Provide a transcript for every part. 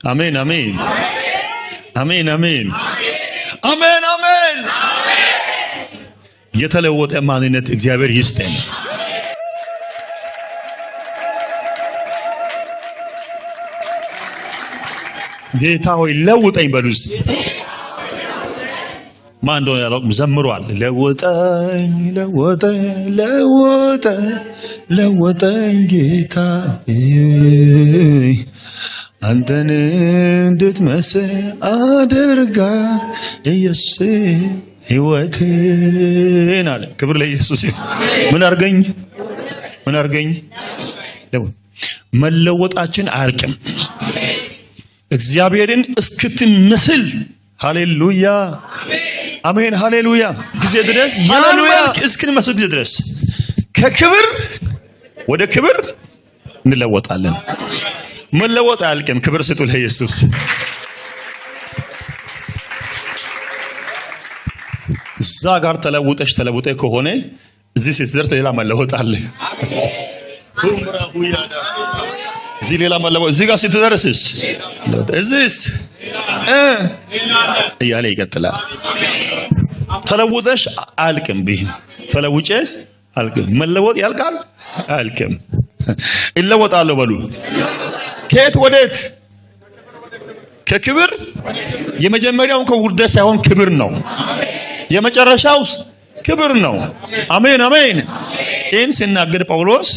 አሜን አሜን አሜን አሜን አሜን አሜን። የተለወጠ ማንነት እግዚአብሔር ይስጠን። ጌታ ሆይ ለውጠኝ በሉስ። ማን እንደሆነ ያለው ዘምሯል። ለውጠኝ ለውጠኝ ለውጠኝ ለውጠኝ ጌታ አንተን እንድትመስል አድርጋ ኢየሱስ ሕይወቴን አለ። ክብር ለኢየሱስ ይሁን። ምን አርገኝ መለወጣችን አያልቅም። እግዚአብሔርን እስክትመስል ሃሌሉያ አሜን ሃሌሉያ ጊዜ ድረስ ሃሌሉያ እስክንመስል ጊዜ ድረስ ከክብር ወደ ክብር እንለወጣለን። መለወጥ አያልቅም። ክብር ስጡ ለኢየሱስ። እዛ ጋር ተለውጠ ከሆነ እዚህ ስትደርስ ሌላ መለወጥ አለ። እዚህ ሌላ መለወጥ እዚህ ጋር ስትደርስስ እዚህስ እያለ ይቀጥላል። ተለውጠሽ አያልቅም። ቢሆን ተለውጨስ አያልቅም። መለወጥ ያልቃል አያልቅም። ይለወጣለሁ በሉ። ከየት ወዴት? ከክብር የመጀመሪያው ከውርደት ሳይሆን ክብር ነው። የመጨረሻው ክብር ነው። አሜን አሜን። ይህን ሲናገር ጳውሎስ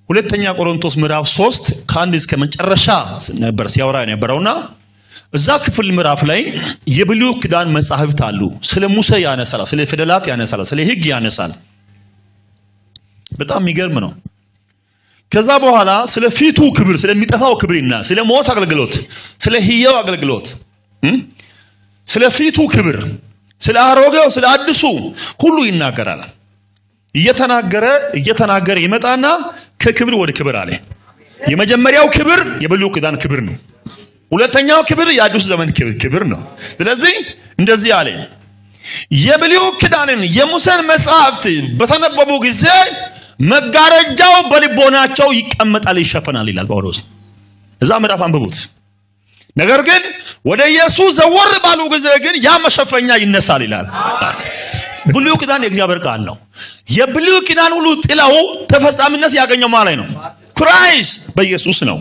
ሁለተኛ ቆሮንቶስ ምዕራፍ 3 ከአንድ እስከ መጨረሻ ነበር ሲያወራ የነበረውና እዛ ክፍል ምዕራፍ ላይ የብሉይ ኪዳን መጻሕፍት አሉ። ስለ ሙሴ ያነሳል፣ ስለ ፊደላት ያነሳል፣ ስለ ሕግ ያነሳል። በጣም የሚገርም ነው። ከዛ በኋላ ስለ ፊቱ ክብር፣ ስለሚጠፋው ክብርና ስለ ሞት አገልግሎት፣ ስለ ሕያው አገልግሎት፣ ስለ ፊቱ ክብር፣ ስለ አሮጌው፣ ስለ አዲሱ ሁሉ ይናገራል። እየተናገረ ይመጣና ከክብር ወደ ክብር አለ። የመጀመሪያው ክብር የብሉይ ኪዳን ክብር ነው። ሁለተኛው ክብር የአዲስ ዘመን ክብር ነው። ስለዚህ እንደዚህ አለ። የብሉይ ኪዳንን የሙሴን መጽሐፍት በተነበቡ ጊዜ መጋረጃው በልቦናቸው ይቀመጣል፣ ይሸፈናል ይላል ጳውሎስ። እዛ ምዕራፍ አንብቡት። ነገር ግን ወደ ኢየሱስ ዘወር ባሉ ጊዜ ግን ያ መሸፈኛ ይነሳል ይላል። ብሉይ ኪዳን የእግዚአብሔር ቃል ነው። የብሉይ ኪዳን ሁሉ ጥላው ተፈጻሚነት ያገኘው ማለት ነው ክራይስት በኢየሱስ ነው።